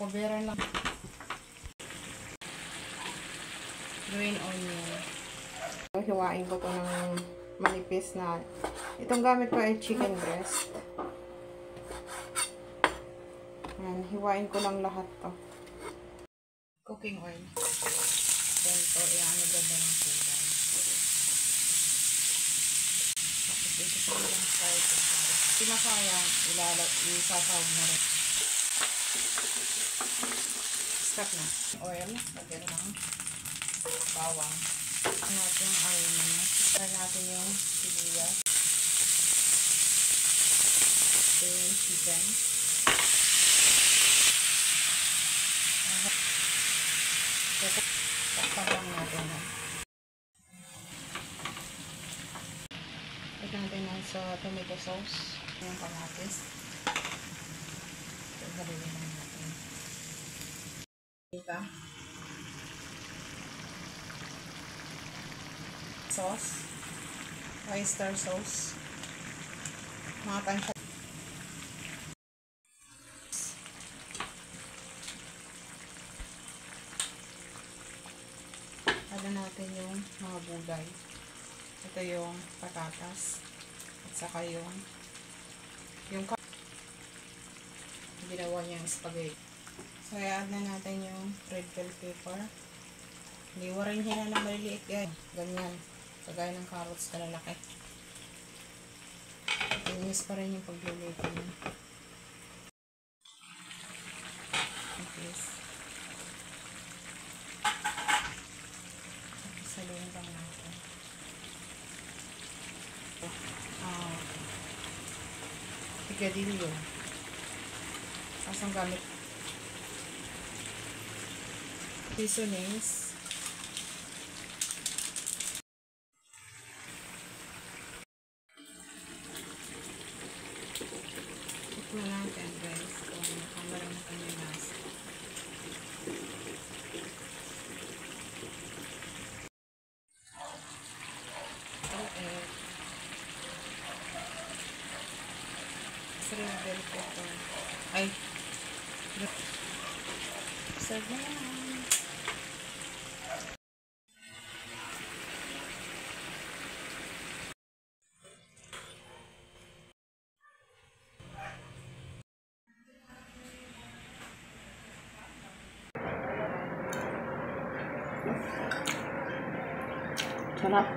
Kubiran lang. Green onion. Hiwain ko to ng manipis na. Itong gamit ko ay chicken breast. Ayan, hiwain ko lang lahat to. Cooking oil. Then ito, iyan na ganda ng kulay. Tapos dito sa ilang side. Hindi masayang, isasawag na rin. Stop na. Oil, lagyan ng bawang. Ang natin yung almond. Try natin yung sibuyas. Ito yung chicken. Takpan lang natin na. Lagyan natin lang sa tomato sauce. Yung kamatis. Ito, halilin lang natin. Ito. Sauce. Oyster sauce. Mga tansya. Add natin yung mga gulay. Ito yung patatas. At saka yung ginawa niyang spaghetti. So, i-add na natin yung red bell pepper. Liwarin niya na maliliit yan. Ganyan. Kagaya ng carrots na lalaki. Inis pa rin yung pagluluto niya. Okay. Saluhin lang natin. Pigadillo. Asang gamit. Seasonings. Tikman natin guys kung nakamalang na kanyang lasa. Red bell pepper. Ay. Serve na yan. Sarap.